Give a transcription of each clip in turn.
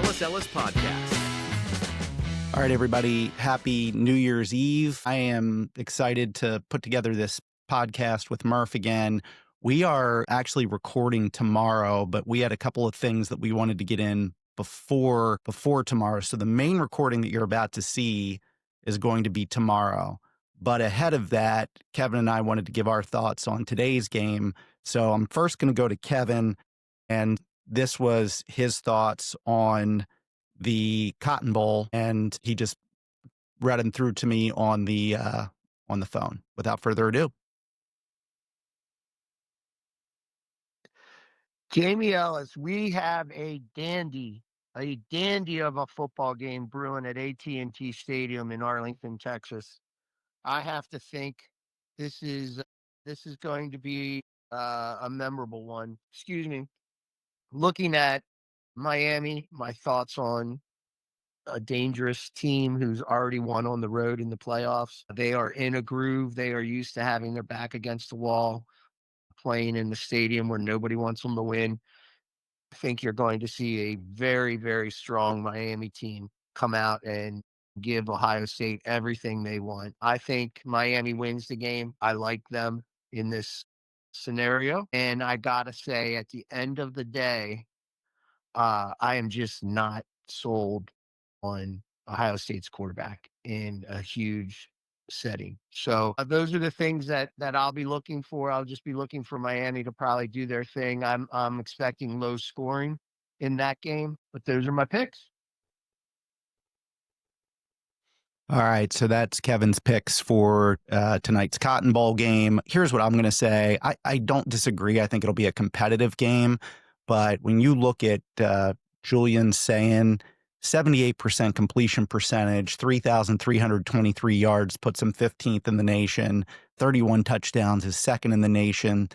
Ellis podcast. All right, everybody. Happy New Year's Eve. I am excited to put together this podcast with Murph again. We are actually recording tomorrow, but we had a couple of things that we wanted to get in before tomorrow. So the main recording that you're about to see is going to be tomorrow. But ahead of that, Kevin and I wanted to give our thoughts on today's game. So I'm first going to go to Kevin, and this was his thoughts on the Cotton Bowl, and he just read them through to me on the phone. Without further ado, Jamie Ellis, we have a dandy of a football game brewing at AT&T Stadium in Arlington, Texas. I have to think this is going to be a memorable one. Excuse me. Looking at Miami, my thoughts on a dangerous team who's already won on the road in the playoffs. They are in a groove. They are used to having their back against the wall, playing in the stadium where nobody wants them to win. I think you're going to see a very, very strong Miami team come out and give Ohio State everything they want. I think Miami wins the game. I like them in this scenario. And I got to say, at the end of the day, I am just not sold on Ohio State's quarterback in a huge setting. So those are the things that I'll be looking for. I'll just be looking for Miami to probably do their thing. I'm expecting low scoring in that game, but those are my picks. all right. So that's Kevin's picks for tonight's Cotton Bowl game. Here's what I'm going to say. I don't disagree. I think it'll be a competitive game, but when you look at Julian saying 78% completion percentage, 3,323 yards, puts him 15th in the nation, 31 touchdowns, is second in the nation.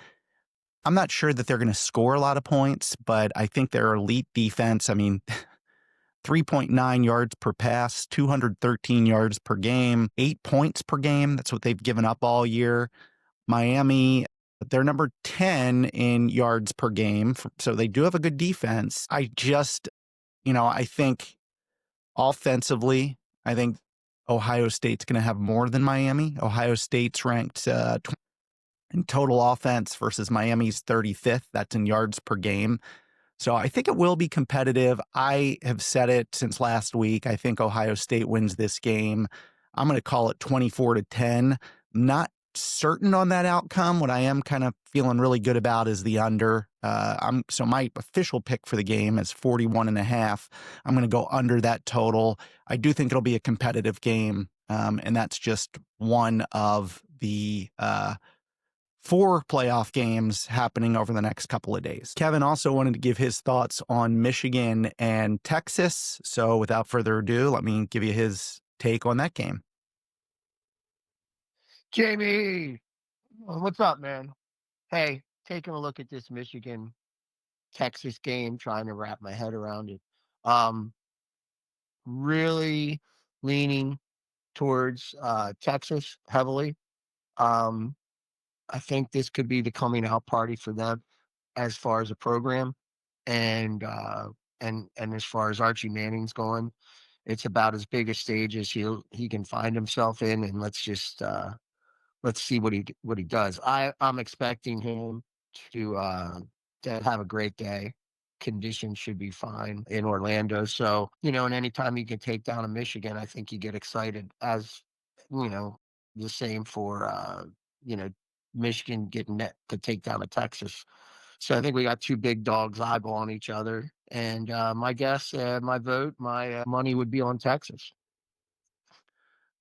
I'm not sure that they're going to score a lot of points, but I think their elite defense, 3.9 yards per pass, 213 yards per game, 8 points per game. That's what they've given up all year. Miami, they're number 10 in yards per game. So they do have a good defense. I just, I think offensively, I think Ohio State's going to have more than Miami. Ohio State's ranked in total offense versus Miami's 35th. That's in yards per game. So I think it will be competitive. I have said it since last week. I think Ohio State wins this game. I'm going to call it 24-10. Not certain on that outcome. What I am kind of feeling really good about is the under. So my official pick for the game is 41.5. I'm going to go under that total. I do think it'll be a competitive game. And that's just one of the 4 playoff games happening over the next couple of days. Kevin also wanted to give his thoughts on Michigan and Texas. So without further ado, let me give you his take on that game. Jamie, what's up, man? Hey, taking a look at this Michigan Texas game, trying to wrap my head around it. Really leaning towards Texas heavily. I think this could be the coming out party for them as far as a program, and as far as Archie Manning's going, it's about as big a stage as he can find himself in, and let's see what he does. I'm expecting him to have a great day. Conditions should be fine in Orlando. So, and anytime you can take down a Michigan, I think you get excited, as the same for Michigan getting that to take down a Texas. So I think we got 2 big dogs eyeballing each other. And my guess, my vote, my money would be on Texas.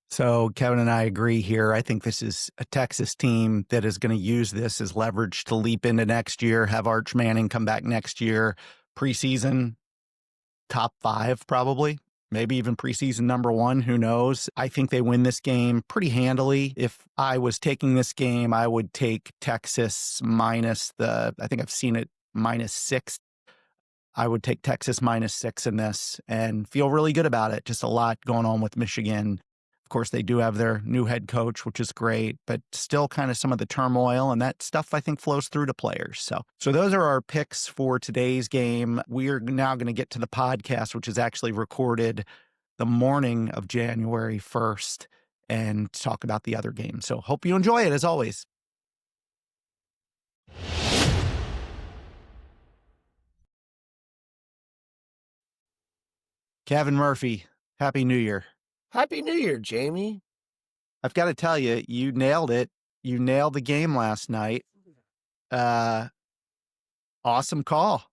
So Kevin and I agree here. I think this is a Texas team that is going to use this as leverage to leap into next year, have Arch Manning come back next year, preseason top 5 probably, maybe even preseason number 1, who knows. I think they win this game pretty handily. If I was taking this game, I would take Texas minus I think I've seen it -6. I would take Texas -6 in this and feel really good about it. Just a lot going on with Michigan. Of course, they do have their new head coach, which is great, but still kind of some of the turmoil, and that stuff I think flows through to players. So those are our picks for today's game. We are now going to get to the podcast, which is actually recorded the morning of January 1st, and talk about the other game. So hope you enjoy it as always. Kevin Murphy, Happy New Year. Happy New Year, Jamie. I've got to tell you, you nailed it. You nailed the game last night. Awesome call.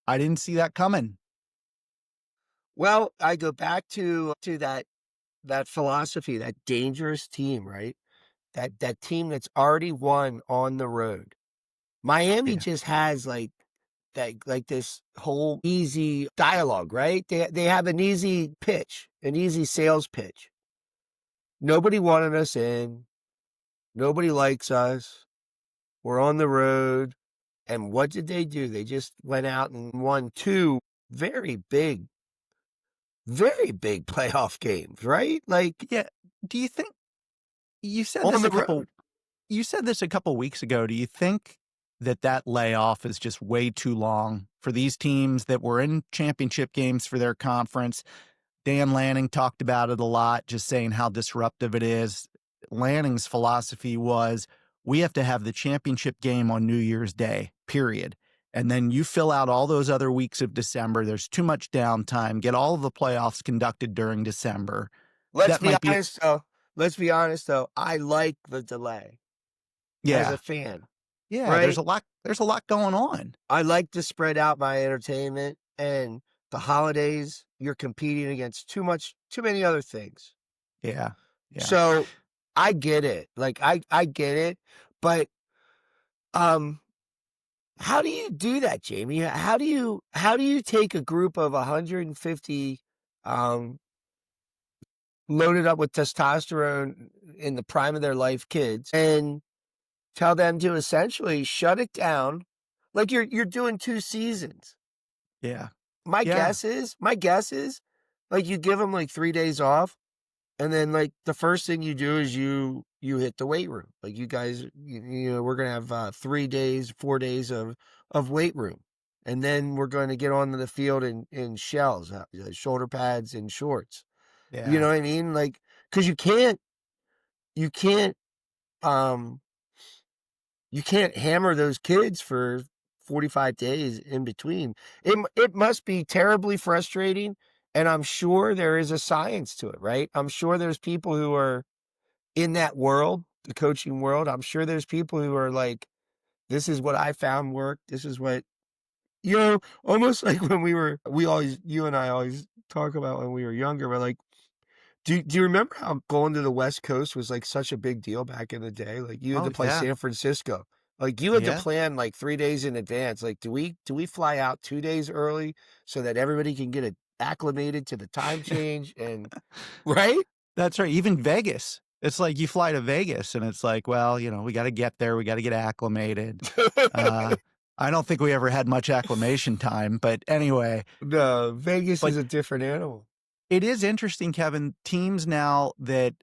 I didn't see that coming. Well, I go back to that philosophy, that dangerous team, right? That team that's already won on the road. Miami Yeah. just has like this whole easy dialogue, right? They have an easy pitch, an easy sales pitch. Nobody wanted us in. Nobody likes us. We're on the road. And what did they do? They just went out and won two very big playoff games, right? Like, Yeah. Do you think you said on this the road. you said this a couple weeks ago. Do you think that layoff is just way too long for these teams that were in championship games for their conference? Dan Lanning talked about it a lot, just saying how disruptive it is. Lanning's philosophy was we have to have the championship game on New Year's Day, period. And then you fill out all those other weeks of December. There's too much downtime. Get all of the playoffs conducted during December. Let's That be might be, honest, though. Let's be honest, though. I like the delay as yeah, a fan, yeah. right? There's a lot going on. I like to spread out my entertainment, and the holidays, you're competing against too many other things. Yeah, yeah. So I get it. Like I get it, but um how do you do that, Jamie? How do you take a group of 150 um loaded up with testosterone in the prime of their life kids and tell them to essentially shut it down like you're doing two seasons? Yeah, My yeah, guess is like you give them like 3 days off, and then like the first thing you do is you hit the weight room. Like you guys, you know, we're gonna have 3 days, 4 days of weight room, and then we're going to get onto the field in shells, shoulder pads and shorts. You yeah, know what I mean? Like, because you can't um you can't hammer those kids for 45 days in between. It must be terribly frustrating, and I'm sure there is a science to it, right? I'm sure there's people who are in that world, the coaching world. I'm sure there's people who are like, this is what I found work. This is what, almost like when you and I always talk about when we were younger, we're like, do you remember how going to the West Coast was like such a big deal back in the day? Like you had oh to play yeah, San Francisco. Like you had to yeah. plan like 3 days in advance. Like do we fly out 2 days early so that everybody can get it acclimated to the time change and right? That's right. Even Vegas. It's like you fly to Vegas and it's like, well, we got to get there. We got to get acclimated. Uh, I don't think we ever had much acclimation time, but anyway, No, Vegas but is a different animal. it is interesting, Kevin. Teams now that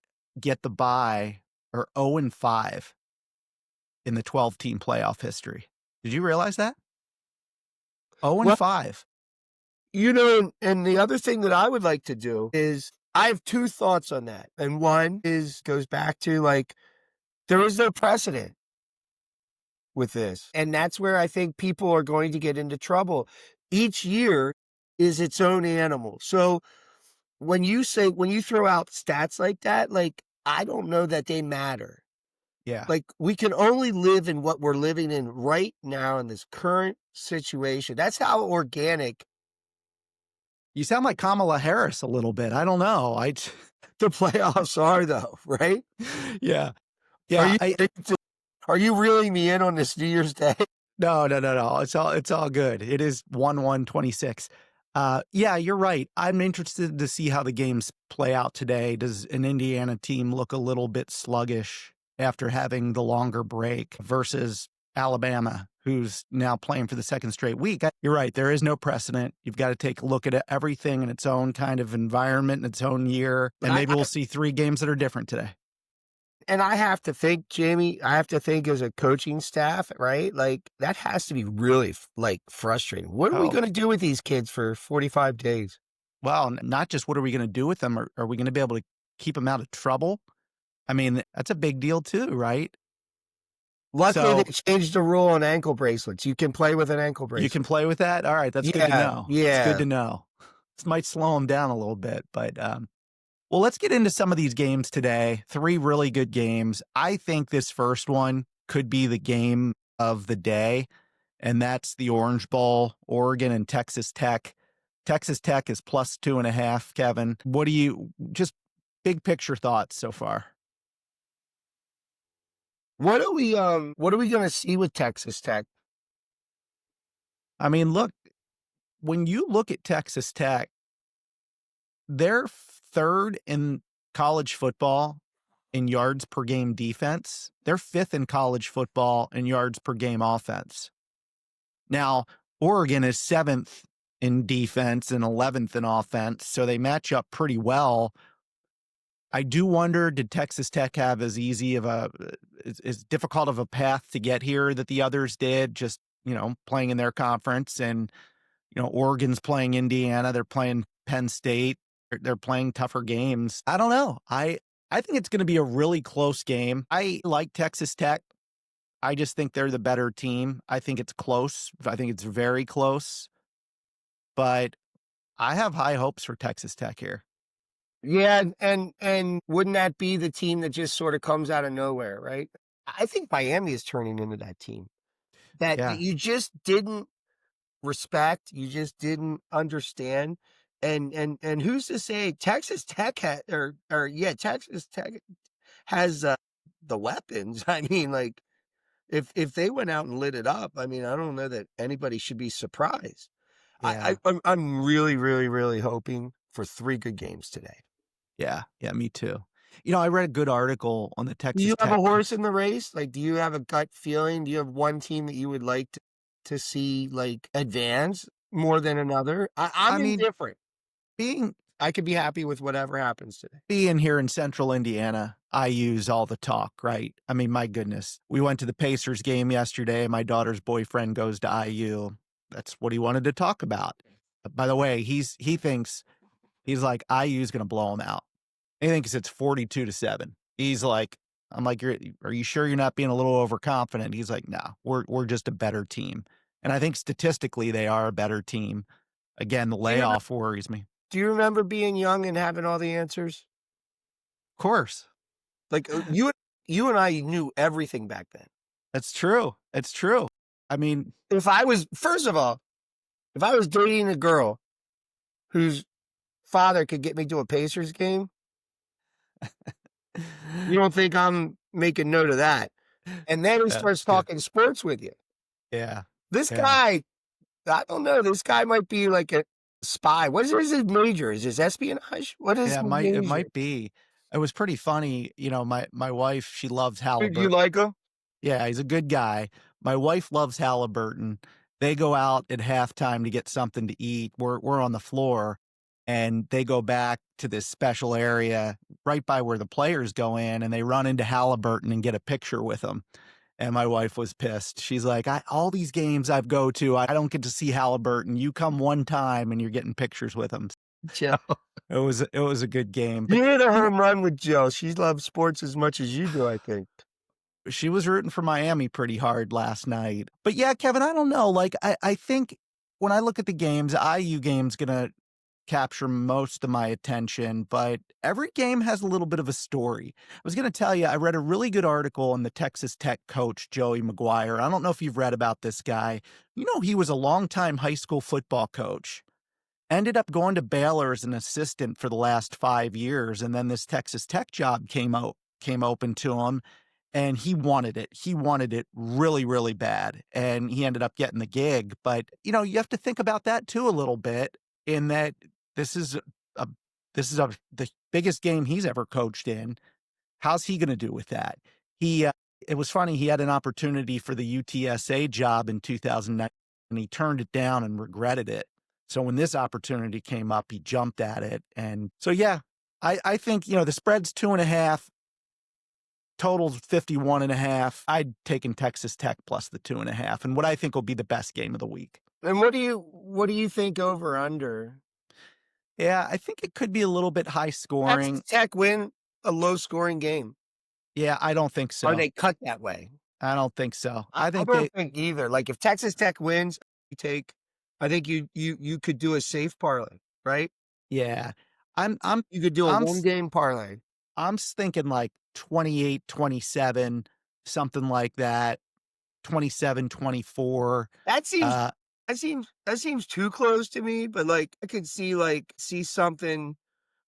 get the bye are 0-5 in the 12-team playoff history. Did you realize that? 0 and Well, 5. and the other thing that I would like to do is I have two thoughts on that. And one is goes back to like there is no precedent with this. And that's where I think people are going to get into trouble. Each year is its own animal. So when you throw out stats like that, like I don't know that they matter. Yeah. Like we can only live in what we're living in right now in this current situation. That's how organic You sound like Kamala Harris a little bit. I don't know. the playoffs are, though, right? Yeah. Are Yeah. you are you reeling me in on this New Year's Day? No. It's all good. It is 1-1-26. Yeah, you're right. I'm interested to see how the games play out today. Does an Indiana team look a little bit sluggish after having the longer break versus Alabama, who's now playing for the second straight week. You're right. There is no precedent. You've got to take a look at everything in its own kind of environment, in its own year. But And maybe we'll I see three games that are different today. and I have to think, Jamie, I have to think as a coaching staff, right? Like that has to be really like frustrating. What are we Oh, going to do with these kids for 45 days? well, not just what are we going to do with them? Are we going to be able to keep them out of trouble? I mean, that's a big deal too, right? Luckily, they So changed the rule on ankle bracelets. You can play with an ankle you can bracelet. play with that. All right. That's good to Yeah, know. It's good yeah. to know. This might slow them down a little bit, but well, let's get into some of these games today. Three really good games. I think this first one could be the game of the day, and that's the Orange Bowl, Oregon and Texas Tech. Texas Tech is +2.5, Kevin. What do you just big picture thoughts so far? What are we going to see with Texas Tech? I mean, look, when you look at Texas Tech, they're third in college football in yards per game defense. They're fifth in college football in yards per game offense. Now, Oregon is seventh in defense and 11th in offense, so they match up pretty well. I do wonder, did Texas Tech have as easy of as difficult of a path to get here that the others did, just, playing in their conference? And, Oregon's playing Indiana, they're playing Penn State, they're playing tougher games. I don't know. I think it's going to be a really close game. I like Texas Tech. I just think they're the better team. I think it's close. I think it's very close, but I have high hopes for Texas Tech here. Yeah, and wouldn't that be the team that just sort of comes out of nowhere, right? I think Miami is turning into that team that Yeah. you just didn't respect, you just didn't understand. And who's to say Texas Tech Texas Tech has the weapons. I mean, like if they went out and lit it up, I mean, I don't know that anybody should be surprised. Yeah. I'm really, really, really hoping for three good games today. Yeah. Yeah. Me too. I read a good article on the Do you Texas have a Tech. horse in the race? Like, do you have a gut feeling? Do you have one team that you would like to see like advance more than another? I'm I mean, indifferent. being I could be happy with whatever happens today. being here in central Indiana, I use all the talk, right? I mean, my goodness. We went to the Pacers game yesterday. My daughter's boyfriend goes to IU. That's what he wanted to talk about. By the way, he thinks he's like IU's going to blow him out. He thinks it's 42-7. He's like, I'm like, are you sure you're not being a little overconfident? He's like, no, we're just a better team. And I think statistically they are a better team. Again, the Do you, layoff worries me. do you remember being young and having all the answers? Of course. Like you and I knew everything back then. That's true. It's true. I mean, If I was, first of all, if I was dating a girl whose father could get me to a Pacers game, you don't think I'm making note of that? And then he starts that's good. talking sports with you. Yeah. This Yeah. guy, I don't know. This guy might be like a spy. What is his major? Is his espionage? What is Yeah, his it major? might be. It was pretty funny. My wife, she loves Do you Halliburton. like him? Yeah, he's a good guy. My wife loves Halliburton. They go out at halftime to get something to eat. We're on the floor, and they go back to this special area right by where the players go in, and they run into Halliburton and get a picture with him. And my wife was pissed. She's like, all these games I've go to, I don't get to see Halliburton. You come one time and you're getting pictures with him. Joe. It was a good game. You But hit a home run with Joe. She loves sports as much as you do, I think. she was rooting for Miami pretty hard last night. But yeah, Kevin, I don't know. Like, I think when I look at the games, IU game's going to capture most of my attention, but every game has a little bit of a story. I was going to tell you, I read a really good article on the Texas Tech coach, Joey McGuire. I don't know if you've read about this guy. He was a longtime high school football coach. Ended up going to Baylor as an assistant for the last 5 years, and then this Texas Tech job came open to him, and he wanted it. He wanted it really, really bad, and he ended up getting the gig. But you have to think about that too a little bit. In that this is a the biggest game he's ever coached in. How's he going to do with that? He It was funny, he had an opportunity for the UTSA job in 2009, and he turned it down and regretted it. So when this opportunity came up, he jumped at it. And so, yeah, I think, the spread's 2.5, total's 51.5. I'd taken Texas Tech plus the 2.5, and what I think will be the best game of the week. And what do you think over under? Yeah, I think it could be a little bit high Texas scoring. Tech win a low scoring game. Yeah, I don't think Are so. they cut that way? I don't think so. I I think don't they think either. Like if Texas Tech wins, you take. I think you could do a safe parlay, right? yeah. I'm You could do a I'm one game parlay. thinking like 28, 27, something like that. 27, 24. That seems Uh, that seems too close to me. But like I could see something.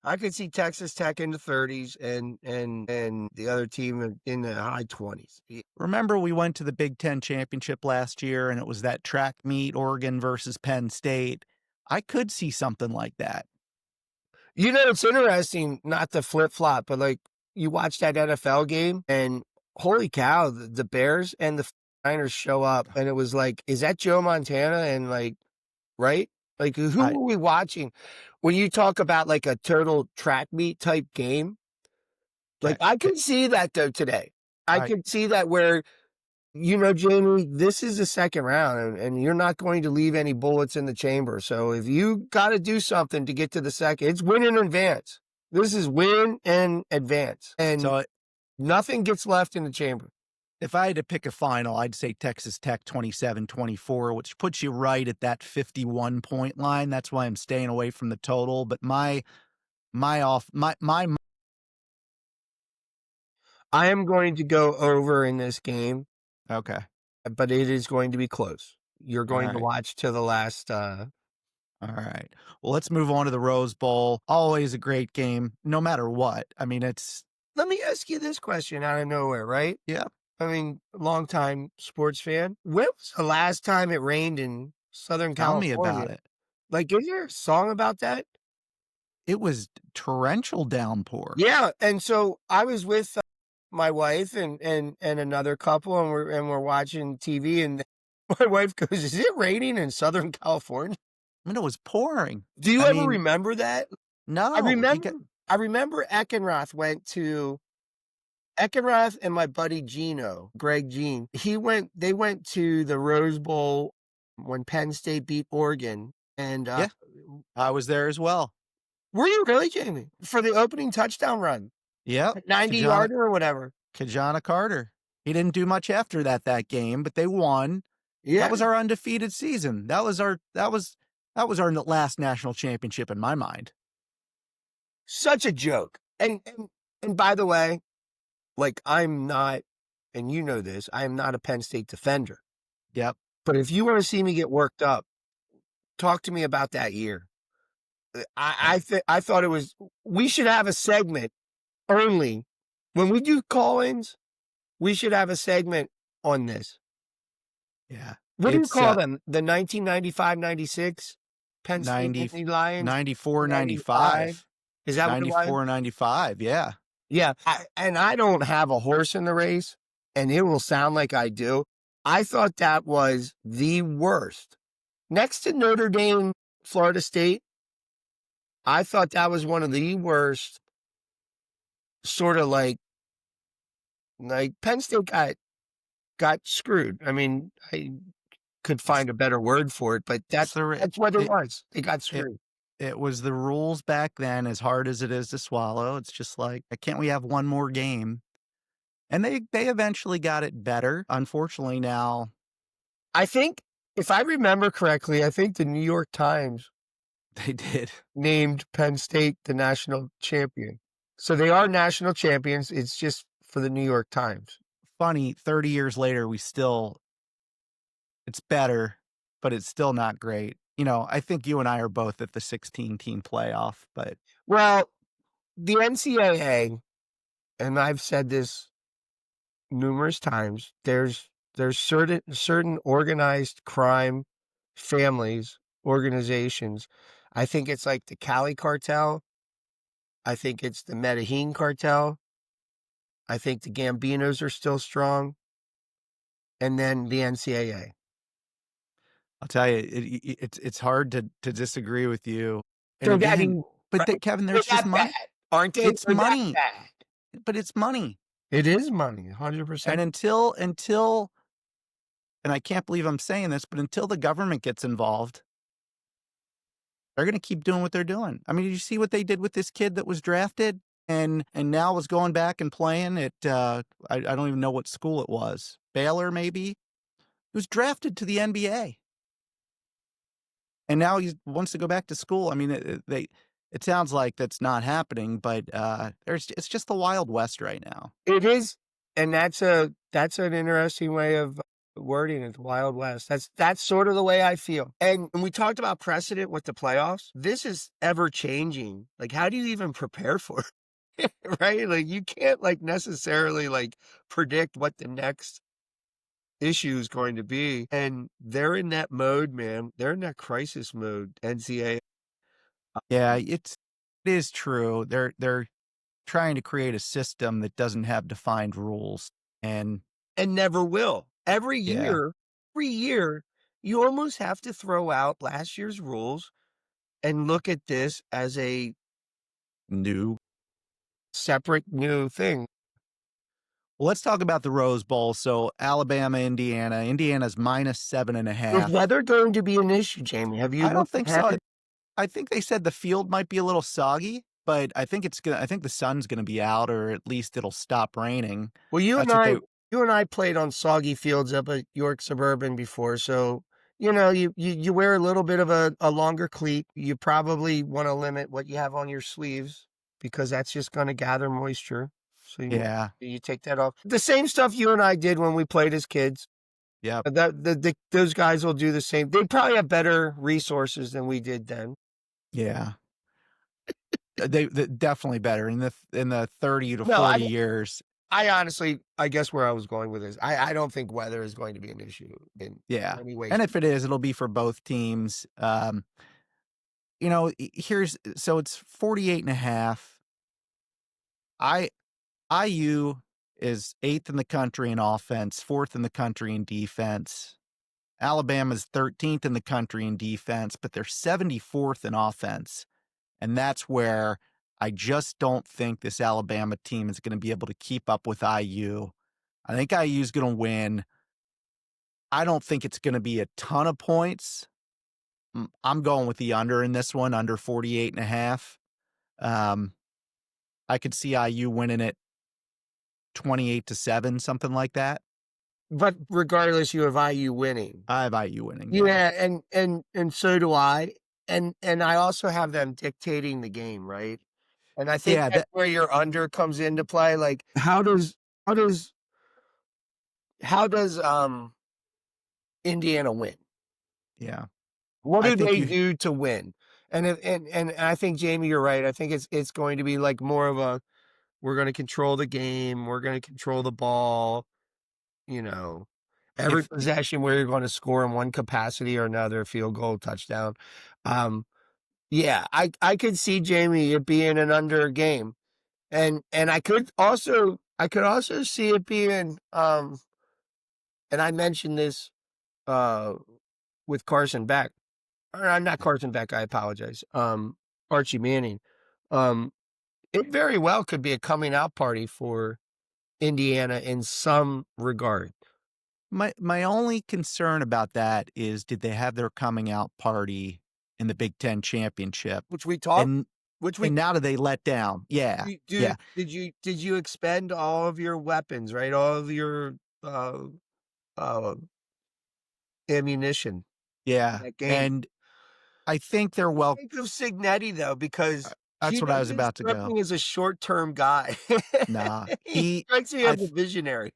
I could see Texas Tech in the 30s and the other team in the high 20s. Remember we went to the Big Ten championship last year and it was that track meet, Oregon versus Penn State. I could see something like that. It's interesting, not to flip flop, but like you watch that NFL game and holy cow, the Bears and the Niners show up, and it was like, is that Joe Montana? And like, right? Like, who I, were we watching? When you talk about like a total track meet type game, like that, I that can see that though today. I I, can see that where Jamie, this is the second round, and you're not going to leave any bullets in the chamber. So if you got to do something to get to the second, it's win in advance. This is win and advance, and so nothing gets left in the chamber. if I had to pick a final, I'd say Texas Tech 27-24, which puts you right at that 51-point line. That's why I'm staying away from the total. But my I am going to go over in this game, okay. but it is going to be close. You're All going to right. watch to the last. All right. Well, let's move on to the Rose Bowl. Always a great game, no matter what. I mean, it's Let me ask you this question out of nowhere, right? yeah. I mean, longtime sports fan. When was the last time it rained in Southern Tell me California? about it. Like, is there a song about that? It was torrential downpour. Yeah, and so I was with my wife and another couple, and we're watching TV, and my wife goes, "Is it raining in Southern California?" I mean, it was pouring. Do you I ever mean, remember that? I no, you remember. get I remember Eckenroth and my buddy Greg Jean. They went to the Rose Bowl when Penn State beat Oregon, and yeah. I was there as well. were you really, Jamie, for the opening touchdown run, Yep. 90 yarder or whatever? Kajana Carter. He didn't do much after that game, but they won. That Yeah. was our undefeated season. That was our last national championship in my mind. Such a joke. And by the way, like I'm not, and you know this, I am not a Penn State defender. Yep. But if you want to see me get worked up, talk to me about that year. Yeah. I thought it was. We should have a segment only when we do call-ins. We should have a segment on this. Yeah. What do you It's call them? The 1995-96 Penn State 90, Nittany Lions. 94, 95. 95. Is that what it was? 94, 95. Yeah. Yeah, and I don't have a horse in the race, and it will sound like I do. I thought that was the worst. Next to Notre Dame, Florida State, I thought that was one of the worst. Sort of like Penn State got screwed. I mean, I could It's, find a better word for it, but it's the, that's what it it, was. They got it, screwed. it was the rules back then, as hard as it is to swallow. It's just like, can't we have one more game? And they eventually got it better. Unfortunately, now I think, if I remember correctly, I think the New York Times they did. named Penn State the national champion. So they are national champions. It's just for the New York Times. Funny, 30 years later, it's better, but it's still not great. I think you and I are both at the 16-team playoff, but Well, the NCAA, and I've said this numerous times, there's certain organized crime families, organizations. I think it's like the Cali cartel. I think it's the Medellin cartel. I think the Gambinos are still strong, and then the NCAA. I'll tell you, it's hard to disagree with you. And They're again, getting but right? that Kevin, They're there's just that bad, money. aren't they? It's They're that money, bad. but it's money. It is money, 100%. And until and I can't believe I'm saying this, but until the government gets involved, they're going to keep doing what they're doing. I mean, did you see what they did with this kid that was drafted and now was going back and playing at I don't even know what school it was. Baylor maybe. He was drafted to the NBA. And now he wants to go back to school. I mean, it sounds like that's not happening, but it's just the Wild West right now. It is, and that's an interesting way of wording it, the Wild West. That's sort of the way I feel. And when we talked about precedent with the playoffs, this is ever changing. Like, how do you even prepare for it? Right? Like, you can't like necessarily like predict what the next issue is going to be. And they're in that mode, man. They're in that crisis mode, NCAA. Yeah, it is true. They're trying to create a system that doesn't have defined rules. And And never will. yeah, Every year, you almost have to throw out last year's rules and look at this as a new. separate new thing. Well, let's talk about the Rose Bowl. So Alabama, Indiana. Indiana's minus seven and a Is half. weather going to be an issue, Jamie? Have you I don't looked think ahead? so. I think they said the field might be a little soggy, but I think the sun's gonna be out, or at least it'll stop raining. Well, That's what they you and I played on soggy fields up at York Suburban before, so you know you wear a little bit of a longer cleat. You probably want to limit what you have on your sleeves because that's just going to gather moisture. So yeah. you take that off. The same stuff you and I did when we played as kids. Yep. Those guys will do the same. They probably have better resources than we did then. Yeah. They definitely better in the 30 to No, 40 years. I honestly, I guess where I was going with this, I don't think weather is going to be an issue in Yeah. any way. And if it is, it'll be for both teams. Here's so it's 48 and a half. I IU is 8th in the country in offense, 4th in the country in defense. Alabama's 13th in the country in defense, but they're 74th in offense. And that's where I just don't think this Alabama team is going to be able to keep up with IU. I think IU is going to win. I don't think it's going to be a ton of points. I'm going with the under in this one, under 48 and a half. I could see IU winning it 28-7, something like that. But regardless, you have IU winning. I have IU winning. Yeah. Yeah, and so do I. And I also have them dictating the game, right? And I think Yeah. that's where your under comes into play. Like, how does Indiana win? Yeah. What I do think they you, do to win? And I think Jamie, you're right. I think it's going to be like more of a we're going to control the game, we're going to control the ball, you know, every if, possession where you're going to score in one capacity or another, field goal, touchdown. Um, yeah, I could see Jamie it being an under game. And I could also see it being and I mentioned this uh with Carson Beck. Or not Carson Beck, I apologize. Archie Manning. Um, it very well could be a coming out party for Indiana in some regard. my only concern about that is did they have their coming out party in the Big Ten championship? Which we talked And which we and now do they let down? Yeah. Yeah. did you expend all of your weapons, right? All of your uh uh ammunition Yeah. that game. And I think they're well. Think of Signetti though, because That's he what I was doesn't about to strike go. me as a short-term guy. Nah. He He strikes me I as a visionary.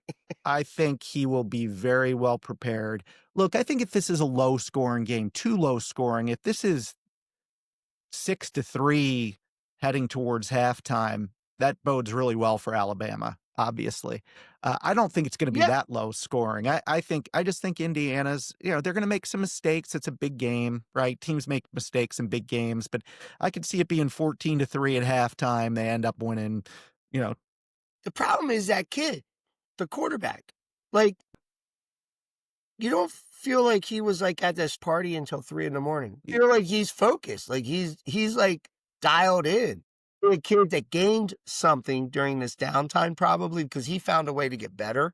I think he will be very well prepared. Look, I think if this is a low scoring game, too low scoring, if this is 6-3 heading towards halftime, that bodes really well for Alabama, obviously. I don't think it's going to be Yeah, that low scoring. I just think Indiana's, they're going to make some mistakes. It's a big game, right? Teams make mistakes in big games, but I could see it being 14-3 at halftime. They end up winning, you know, The problem is that kid, the quarterback. Like, you don't feel like he was, like, at this party until 3 in the morning. You feel like he's focused, like, he's, like, dialed in. A kid that gained something during this downtime probably because he found a way to get better.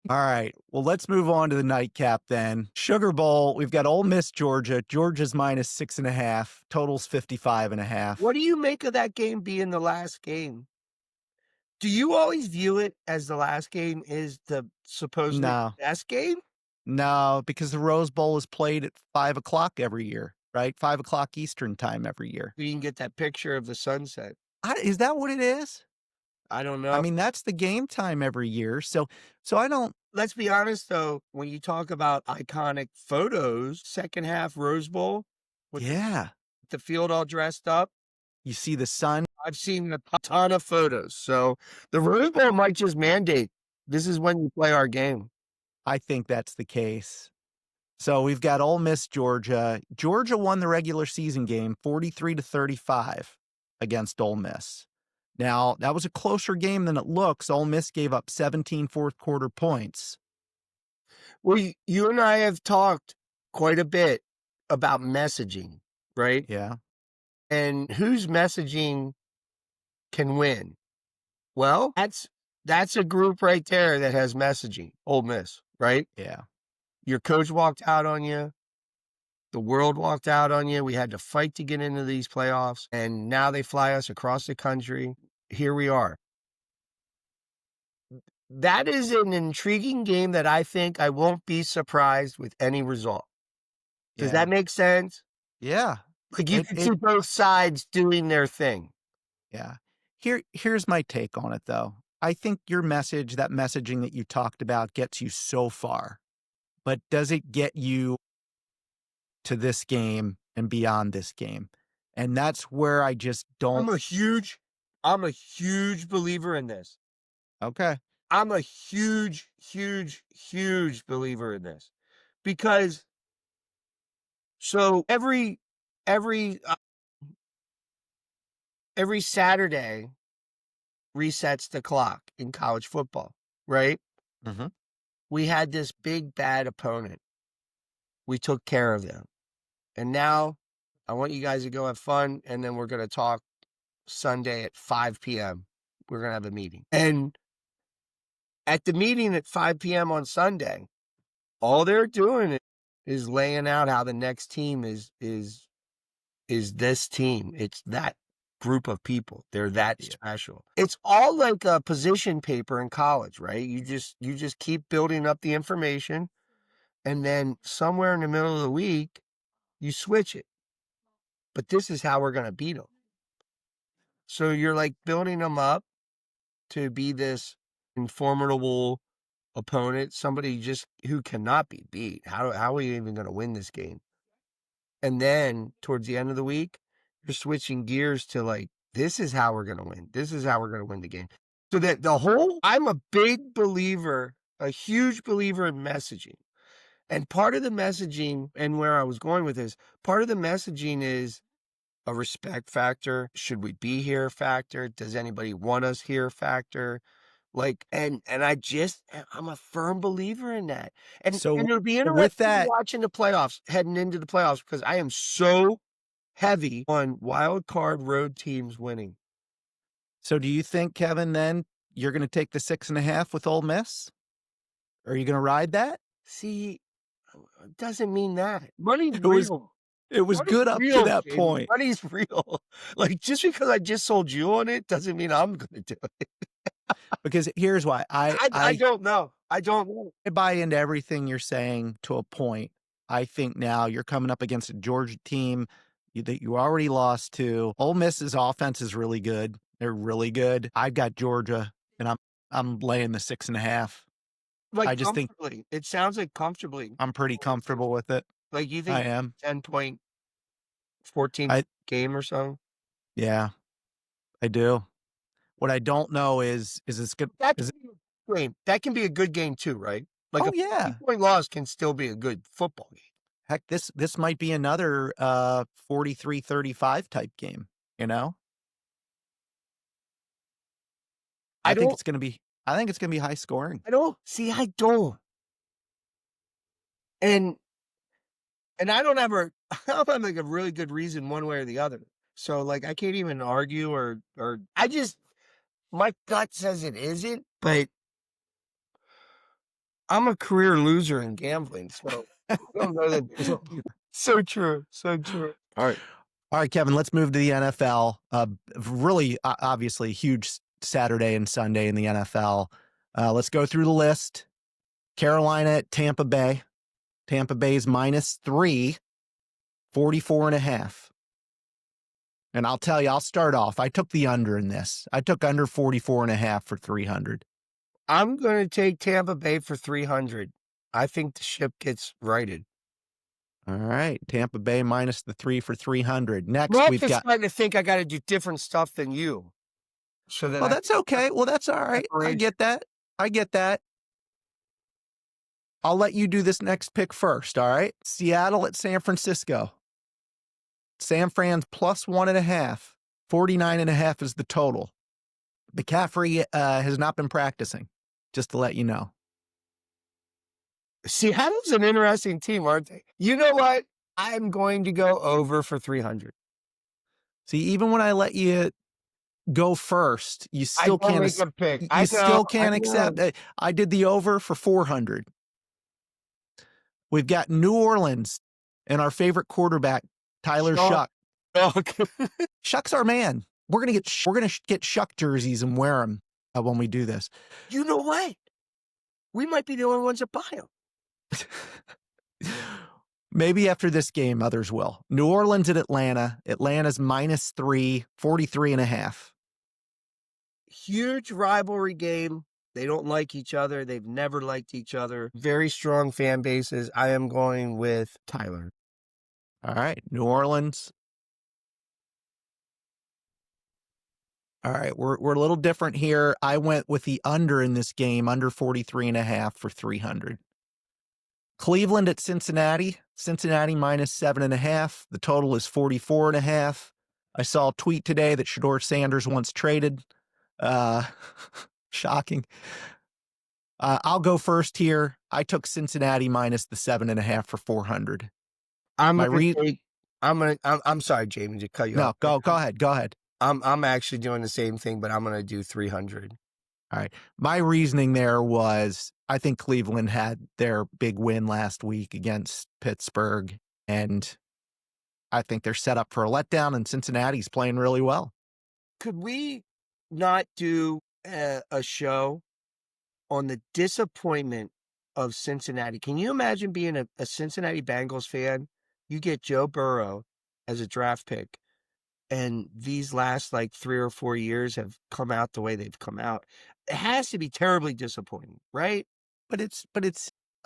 All right. Well, let's move on to the nightcap then. Sugar Bowl, we've got Ole Miss, Georgia. Georgia's minus 6.5. Total's 55.5. What do you make of that game being the last game? Do you always view it as the last game is the supposedly No, best game? no, because the Rose Bowl is played at 5 o'clock every year, right? 5 o'clock Eastern time every year. You can get that picture of the sunset. Is that what it is? I don't I know. mean, that's the game time every year. So I don't. Let's be honest though, when you talk about iconic photos, second half Rose Bowl with Yeah. the field all dressed up, You see the sun. I've seen a ton of photos. So the Rose Bowl might just mandate this is when you play our game. I think that's the case. So we've got Ole Miss, Georgia. Georgia won the regular season game 43-35 against Ole Miss. Now, that was a closer game than it looks. Ole Miss gave up 17 fourth quarter points. Well, you and I have talked quite a bit about messaging, right? Yeah. And whose messaging can win? Well, that's a group right there that has messaging. Ole Miss, right? Yeah. Your coach walked out on you. The world walked out on you. We had to fight to get into these playoffs, and now they fly us across the country. Here we are. That is an intriguing game that I think I won't be surprised with any result. Does Yeah. that make sense? Yeah. Like you It, can it see both sides doing their thing. yeah. Here's my take on it though. I think your message, that messaging that you talked about gets you so far. But does it get you to this game and beyond this game? And that's where I just don't. I'm a huge believer in this. Okay. I'm a huge, huge, huge believer in this because so every uh, every Saturday resets the clock in college football, right? Mhm. We had this big bad opponent. We took care of them. And now I want you guys to go have fun and then we're going to talk Sunday at 5 p.m. We're going to have a meeting. And at the meeting at 5 p.m. on Sunday, all they're doing is laying out how the next team is this team. It's that group of people. They're that Yeah. special. It's all like a position paper in college, right? You just keep building up the information and then somewhere in the middle of the week you switch it. But this is how we're going to beat them. So you're like building them up to be this formidable opponent, somebody just who cannot be beat. How are we even going to win this game? And then towards the end of the week, you're switching gears to like, this is how we're going to win. This is how we're going to win the game. So that I'm a big believer, a huge believer in messaging. And part of the messaging and where I was going with this, part of the messaging is a respect factor. Should we be here factor? Does anybody want us here factor? Like, and I'm a firm believer in that. And So it'll be with interesting that, watching the playoffs, heading into the playoffs, because I am so heavy on wild card road teams winning. so do you think, Kevin, then you're going to take the 6.5 with Ole Miss? Are you going to ride that? See, it doesn't mean that. Money's It was real. it was Money's good up to real, that Jamie. point. Money's real. Like, just because I just sold you on it doesn't mean I'm going to do it. Because here's why I don't know. I don't know. I buy into everything you're saying to a point. I think now you're coming up against a Georgia team that you already lost to. Ole Miss's offense is really good. They're really good. I've got Georgia, and I'm laying the 6.5. Like I just think comfortably. It sounds like comfortably. I'm pretty comfortable with it. Like you I think am. 10-point 14 I game or so? Yeah, I do. What I don't know is it's good. That Is can it? be a game. That can be a good game too, right? Like Oh a yeah. 14-point loss can still be a good football game. Heck, this might be another 43-35 type game. You know. I I think don't it's going to be. I think it's going to be high scoring. I don't. And I don't ever I don't have, like, a really good reason one way or the other. So, like, I can't even argue or I just my gut says it isn't, but I'm a career loser in gambling, so I don't know that there's a so true, so true. Alright. All right, Kevin, let's move to the NFL. Really, obviously, huge Saturday and Sunday in the NFL. Let's go through the list. Carolina at Tampa Bay. Tampa Bay's -3, 44.5. And I'll tell you, I'll start off. I took the under in this. I took under 44.5 for 300. I'm gonna take Tampa Bay for 300. I think the ship gets righted. All right, Tampa Bay minus the 3 for 300. Next, Mark we've is got. starting to think I gotta do different stuff than you so that Well, I that's okay. Well, that's all right. I separation. get that. I get that. I'll let you do this next pick first. All right, Seattle at San Francisco. San Fran's plus 1.5. 49.5 is the total. McCaffrey has not been practicing, just to let you know. Seattle's an interesting team, aren't they? You know what? I'm going to go over for 300. See, even when I let you go first, you I still don't can't. make a pick. You I know, still I can't accept. know. I did the over for 400. We've got New Orleans and our favorite quarterback, Tyler Shuck. Shuck. Okay. Shuck's our man. We're gonna get Shuck jerseys and wear them when we do this. You know what? We might be the only ones that buy them. Maybe after this game, others will. New Orleans at Atlanta. Atlanta's -3, 43.5. Huge rivalry game. They don't like each other. They've never liked each other. Very strong fan bases. I am going with Tyler. All right, New Orleans. All right, we're a little different here. I went with the under in this game, under 43.5 for 300. Cleveland at Cincinnati. Cincinnati -7.5. The total is 44.5. I saw a tweet today that Shador Sanders once traded. Uh, shocking. I'll go first here. I took Cincinnati minus the 7.5 for 400. I'm My gonna re take. I'm sorry, Jamie, to cut you No, off. go ahead. Go ahead. I'm actually doing the same thing, but I'm gonna do 300. All right. My reasoning there was I think Cleveland had their big win last week against Pittsburgh, and I think they're set up for a letdown, and Cincinnati's playing really well. Could we not do a show on the disappointment of Cincinnati? Can you imagine being a Cincinnati Bengals fan? You get Joe Burrow as a draft pick, and these last like 3 or 4 years have come out the way they've come out. It has to be terribly disappointing, right? But it's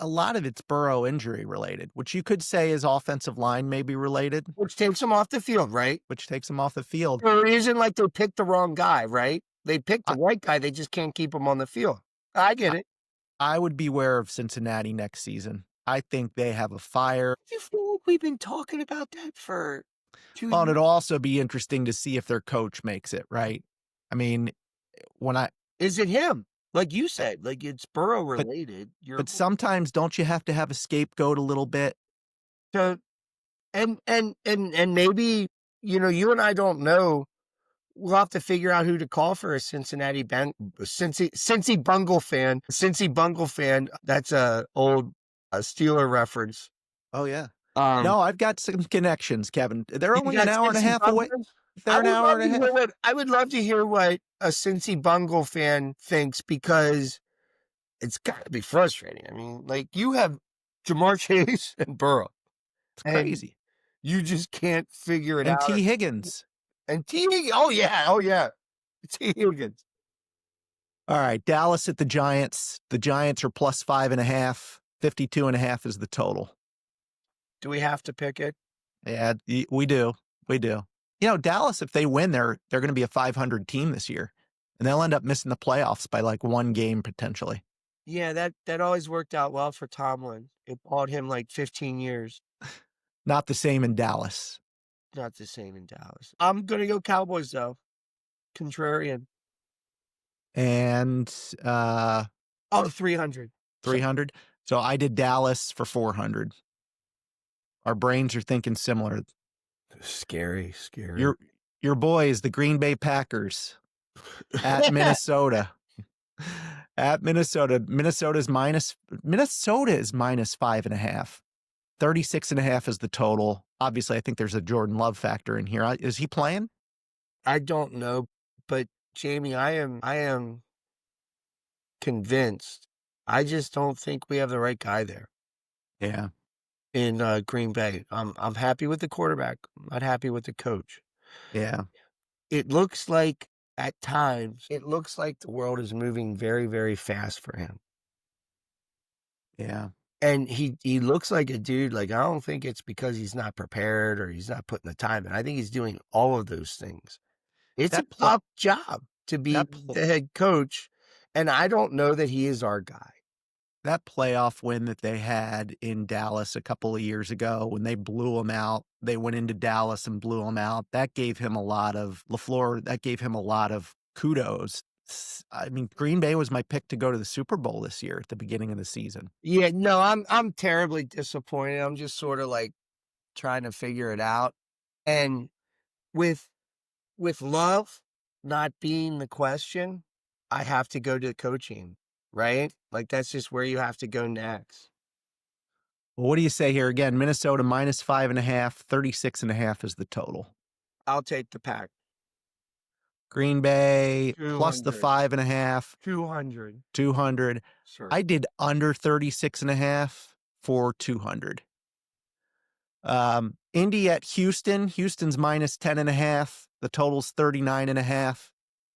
a lot of it's Burrow injury related, which you could say is offensive line maybe related, Which takes them off the field, right? which takes him off the field. Or it isn't like they picked the wrong guy, right? They picked the I, right guy, they just can't keep him on the field. I get I it. I would beware of Cincinnati next season. I think they have a fire. I feel like we've been talking about that for 2 Well, and years. it'll also be interesting to see if their coach makes it, right? I mean, when I Is it him? Like you said, like it's Burrow but related. You're but sometimes don't you have to have a scapegoat a little bit? so and maybe, you and I don't know. We'll have to figure out who to call for a Cincy Bungle fan. Cincy Bungle fan. That's a old Steeler reference. Oh yeah. Um, No, I've got some connections, Kevin. They're you only an got hour and a Cincy half away. Bungles? They're an hour and a half. I would love to hear what a Cincy Bungle fan thinks because it's got to be frustrating. I mean, like you have Jamar Chase and Burrow, It's and crazy. you just can't figure it And out. T. Higgins. And T. Oh yeah, T. Higgins. All right, Dallas at the Giants. The Giants are plus 5.5. 52.5 is the total. Do we have to pick it? Yeah, we do. We do. Dallas, if they win, they're going to be a 500 team this year, and they'll end up missing the playoffs by like one game potentially. Yeah, that always worked out well for Tomlin. It bought him like 15 years. Not the same in Dallas. Not the same in Dallas. I'm gonna go Cowboys though. Contrarian. And Oh, 300. So 300. So I did Dallas for 400. Our brains are thinking similar. Scary, scary. Your boys, the Green Bay Packers at Minnesota. At Minnesota. Minnesota is minus 5.5. 36.5 is the total. Obviously, I think there's a Jordan Love factor in here. Is he playing? I don't know, but Jamie, I am convinced. I just don't think we have the right guy there Yeah. in Green Bay. I'm happy with the quarterback. I'm not happy with the coach. Yeah. It looks like at times it looks like the world is moving very, very fast for him. Yeah. And he looks like a dude, like, I don't think it's because he's not prepared or he's not putting the time in. I think he's doing all of those things. It's a That play tough job to be that pl- the head coach, and I don't know that he is our guy. that playoff win that they had in Dallas a couple of years ago when they blew them out, they went into Dallas and blew them out. That gave him a lot of LaFleur. That gave him a lot of kudos. I mean, Green Bay was my pick to go to the Super Bowl this year at the beginning of the season. Yeah, no, I'm terribly disappointed. I'm just sort of like trying to figure it out. And with love not being the question, I have to go to coaching, right? Like that's just where you have to go next. Well, what do you say here again? Minnesota minus 5.5, 36.5 is the total. I'll take the pack. Green Bay plus the 200. 5.5, 200. 200. Sure. I did under 36.5 for 200. Indy at Houston. Houston's minus 10.5. The total's 39.5.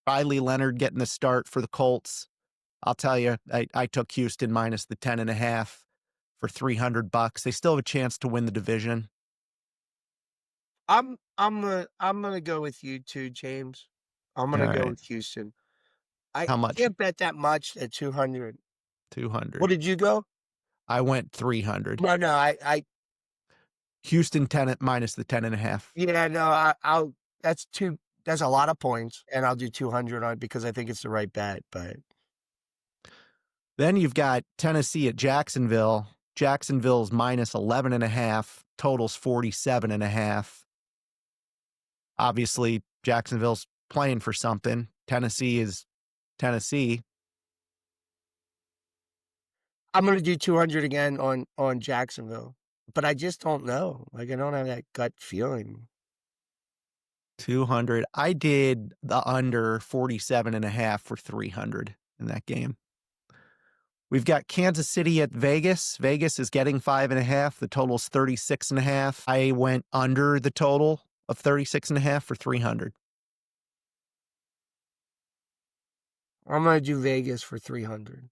Riley Leonard getting the start for the Colts. I'll tell you, I took Houston minus the 10.5 for $300. They still have a chance to win the division. I'm gonna go with you too, James. I'm All gonna go right. with Houston. I How much? can't bet that much at 200. What 200. did you go? I went 300. No, I Houston 10 at minus the 10.5. yeah, no, I'll that's a lot of points, and I'll do 200 on it because I think it's the right bet, but Then you've got Tennessee at Jacksonville. Jacksonville's minus 11.5. Total's 47.5. Obviously, Jacksonville's playing for something. Tennessee is Tennessee. I'm gonna do 200 again on Jacksonville. But I just don't know. Like I don't have that gut feeling. 200. I did the under 47.5 for 300 in that game. We've got Kansas City at Vegas. Vegas is getting 5.5. The total's 36.5. I went under the total of 36.5 for 300. I'm gonna do Vegas for 300.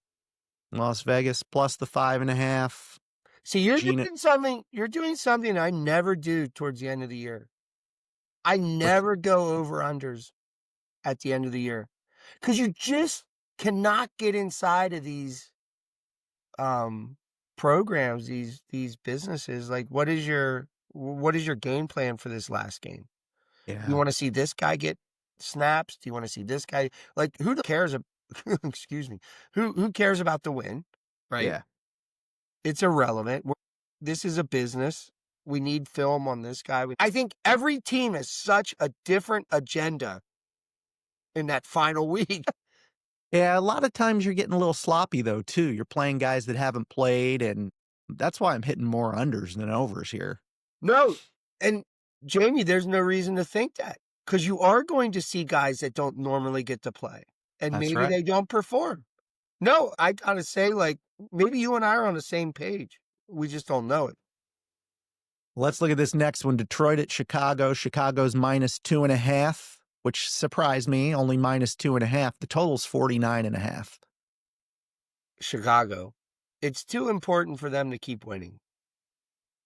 Las Vegas plus the 5.5. See, you're Gina, doing something I never do towards the end of the year. I what's never go over unders at the end of the year. Because you just cannot get inside of these programs, these businesses. Like what is your game plan for this last game? yeah, You want to see this guy get snaps? Do you want to see this guy? Like who cares excuse me. Who cares about the win? Right? yeah. It's irrelevant. This is a business. We need film on this guy. I think every team has such a different agenda in that final week. Yeah, a lot of times you're getting a little sloppy though too. You're playing guys that haven't played, and that's why I'm hitting more unders than overs here. No. And Jamie, there's no reason to think that because you are going to see guys that don't normally get to play and That's maybe right. they don't perform. No, I got to say, like, maybe you and I are on the same page. We just don't know it. Let's look at this next one. Detroit at Chicago. Chicago's minus 2.5, which surprised me. Only minus 2.5. The total's 49.5. Chicago. It's too important for them to keep winning.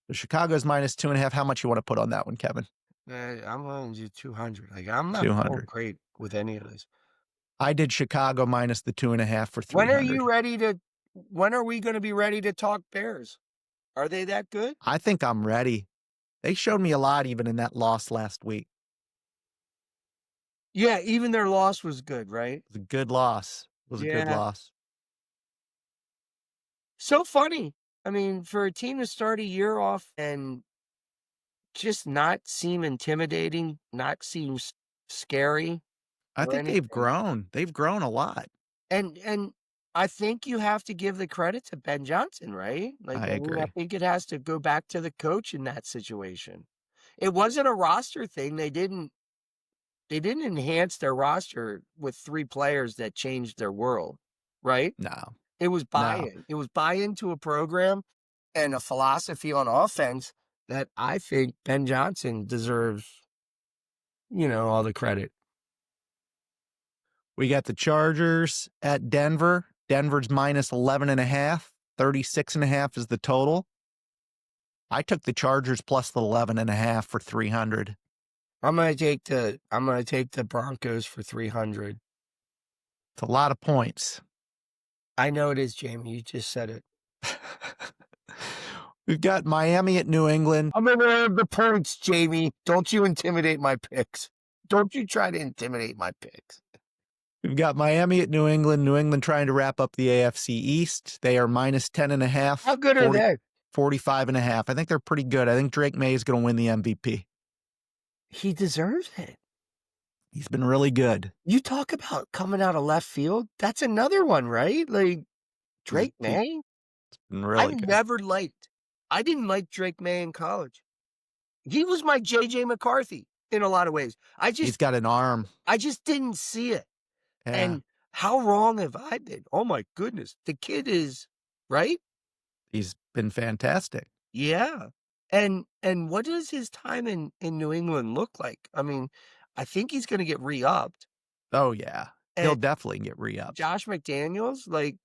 So Chicago's minus 2.5. How much you want to put on that one, Kevin? I'm going to do 200. Like, I'm not going 200. great with any of this. I did Chicago minus the 2.5 for When are 300. you ready to? When are we going to be ready to talk Bears? Are they that good? I think I'm ready. They showed me a lot even in that loss last week. Yeah, even their loss was good, right? It was a good loss. It was a good Yeah. loss. So funny. I mean, for a team to start a year off and just not seem intimidating, not seem scary I or think they've anything. grown. They've grown a lot. And I think you have to give the credit to Ben Johnson, right? Like, I I mean, I agree. think it has to go back to the coach in that situation. It wasn't a roster thing. They didn't enhance their roster with 3 players that changed their world, right? No, It was no. buy-in. It was buy-in to a program and a philosophy on offense that I think Ben Johnson deserves, all the credit. We got the Chargers at Denver. Denver's minus 11.5. 36.5 is the total. I took the Chargers plus the 11.5 for 300. I'm gonna take the Broncos for 300. It's a lot of points. I know it is, Jamie. You just said it. We've got Miami at New England. I'm gonna have the points, Jamie. Don't you intimidate my picks. Don't you try to intimidate my picks. We've got Miami at New England. New England trying to wrap up the AFC East. They are minus 10.5. How good are they? 45.5. I think they're pretty good. I think Drake May is going to win the MVP. He deserves it. He's been really good. You talk about coming out of left field. That's another one, right? Like Drake May. Been really good. I didn't like Drake May in college. He was my JJ McCarthy in a lot of ways. He's got an arm. I just didn't see it. Yeah. And how wrong have I been? Oh my goodness. The kid is right. He's been fantastic. Yeah. And what does his time in New England look like? I mean, I think he's going to get re-upped. Oh, yeah. He'll And definitely get re-upped. Josh McDaniels, like,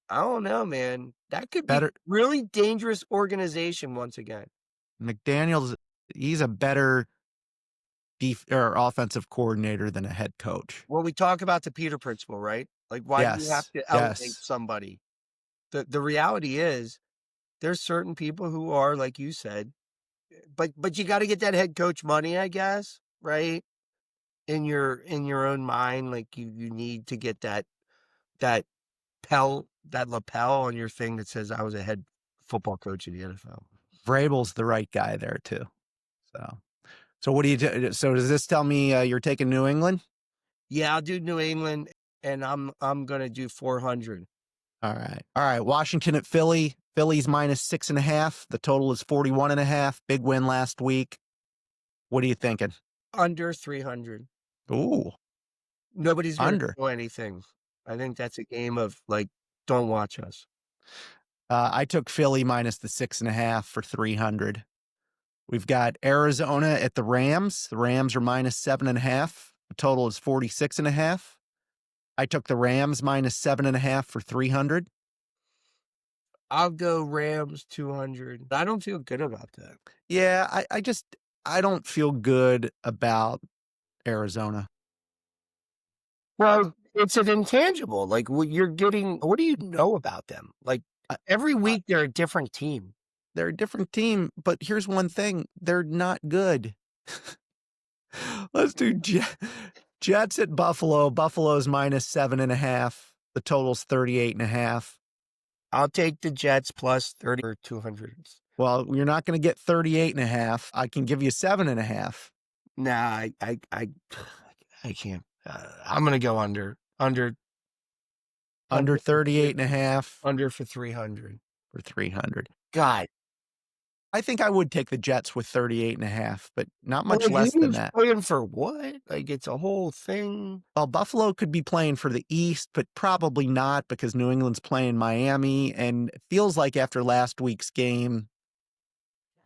I don't know, man. That could be Better. really dangerous organization once again. McDaniels, he's a better offensive coordinator than a head coach. Well, we talk about the Peter principle, right? Like, why do you have to elevate somebody? The reality is there's certain people who are, like you said, but you got to get that head coach money, I guess, right? In your own mind, like you need to get that lapel on your thing that says I was a head football coach in the NFL. Vrabel's the right guy there too. So what do you do? So does this tell me you're taking New England? Yeah, I'll do New England, and I'm gonna do 400. All right. Washington at Philly. Philly's minus 6.5. The total is 41.5. Big win last week. What are you thinking? Under 300. Ooh. Nobody's going to Under. do anything. I think that's a game of, like, don't watch us. I took Philly minus the 6.5 for 300. We've got Arizona at the Rams. The Rams are minus 7.5. The total is 46.5. I took the Rams minus 7.5 for 300. I'll go Rams 200. I don't feel good about that. Yeah, I don't feel good about Arizona. Well, it's an intangible. Like, what do you know about them? Like, every week they're a different team. They're a different team, but here's one thing. They're not good. Let's do Jets at Buffalo. Buffalo's minus 7.5. The total's 38.5. I'll take the Jets plus 30 or 200. Well, you're not going to get 38.5. I can give you 7.5. Nah, I can't. I'm going to go under 38.5. Under for 300. For 300. God. I think I would take the Jets with 38.5, but not much less than that. Playing for what? Like, it's a whole thing. Well, Buffalo could be playing for the East, but probably not because New England's playing Miami. And it feels like after last week's game,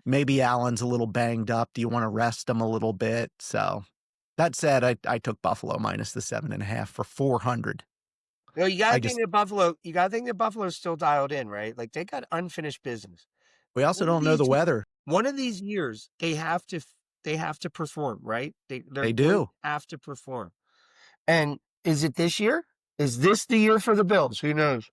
maybe Allen's a little banged up. Do you want to rest him a little bit? So that said, I took Buffalo minus the 7.5 for 400. Well, you gotta think that Buffalo's still dialed in, right? Like, they got unfinished business. We also don't know the weather. One of these years, they have to perform, right? They do have to perform. And is it this year? Is this the year for the Bills? Who knows?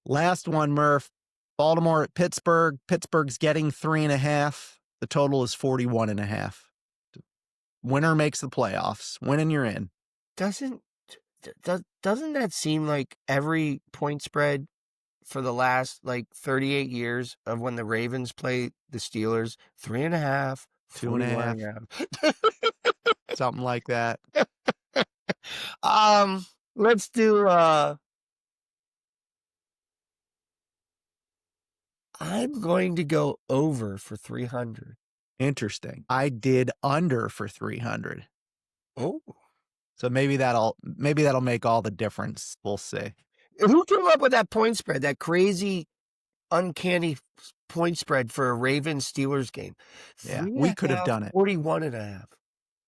Last one, Murph. Baltimore at Pittsburgh. Pittsburgh's getting 3.5. The total is 41.5. winner makes the playoffs. Win and you're in. Doesn't that seem like every point spread for the last 38 years of when the Ravens play the Steelers, 3.5, 2.5, something like that. Let's do I'm going to go over for 300. Interesting. I did under for 300. Oh. So maybe that'll make all the difference. We'll see. Who came up with that point spread, that crazy, uncanny point spread for a Ravens-Steelers game? Yeah, we could have done it. 41.5.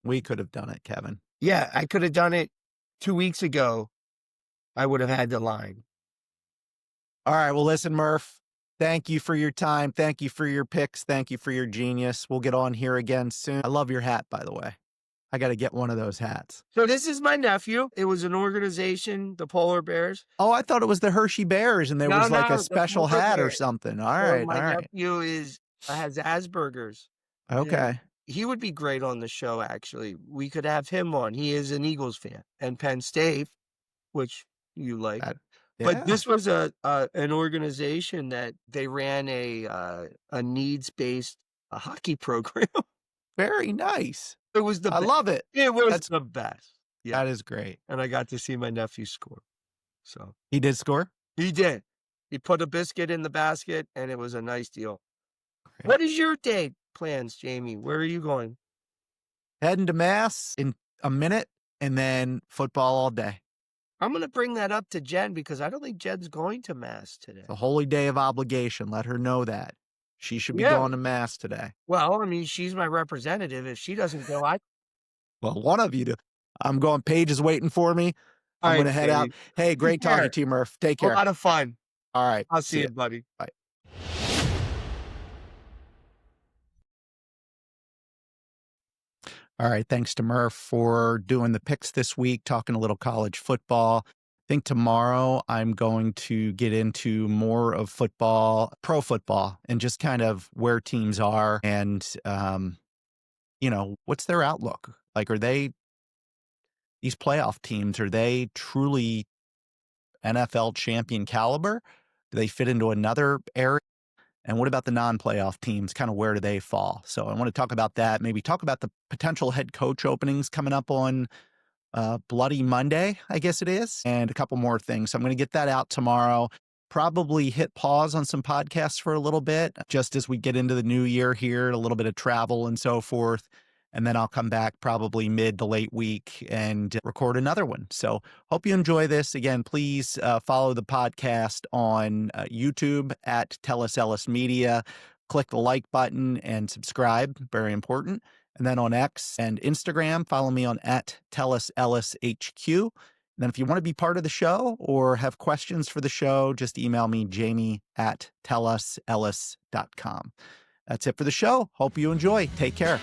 We could have done it, Kevin. Yeah, I could have done it 2 weeks ago. I would have had the line. All right. Well, listen, Murph, thank you for your time. Thank you for your picks. Thank you for your genius. We'll get on here again soon. I love your hat, by the way. I got to get one of those hats. So this is my nephew. It was an organization, the Polar Bears. Oh, I thought it was the Hershey Bears and there was like a special hat or something. All right. My nephew has Asperger's. Okay. He would be great on the show, actually. We could have him on. He is an Eagles fan and Penn State, which you like. Yeah. But this was an organization that they ran a needs-based hockey program. Very nice. It was the I love it. It was the best. Yeah. That is great. And I got to see my nephew score. So he did score? He did. He put a biscuit in the basket, and it was a nice deal. Great. What is your day plans, Jamie? Where are you going? Heading to Mass in a minute, and then football all day. I'm going to bring that up to Jen because I don't think Jen's going to Mass today. It's a holy day of obligation. Let her know that. She should be going to Mass today. Well, I mean, she's my representative. If she doesn't go, Well, one of you do. I'm going. Paige is waiting for me. I'm going to head out. Hey, great talking to you, Murph. Take care. A lot of fun. All right. I'll see you, buddy. Bye. All right. Thanks to Murph for doing the picks this week, talking a little college football. I think tomorrow I'm going to get into more of football, pro football, and just kind of where teams are and, what's their outlook? Like, are they, these playoff teams, are they truly NFL champion caliber? Do they fit into another area? And what about the non-playoff teams? Kind of where do they fall? So I want to talk about that, maybe talk about the potential head coach openings coming up on Bloody Monday, I guess it is, and a couple more things. So I'm going to get that out tomorrow. Probably hit pause on some podcasts for a little bit, just as we get into the new year here, a little bit of travel and so forth. And then I'll come back probably mid to late week and record another one. So hope you enjoy this. Again, please follow the podcast on YouTube at Tell Us Ellis Media. Click the like button and subscribe. Very important. And then on X and Instagram, follow me on at TellUsEllisHQ. And then if you want to be part of the show or have questions for the show, just email me, jamie@tellusellis.com. That's it for the show. Hope you enjoy. Take care.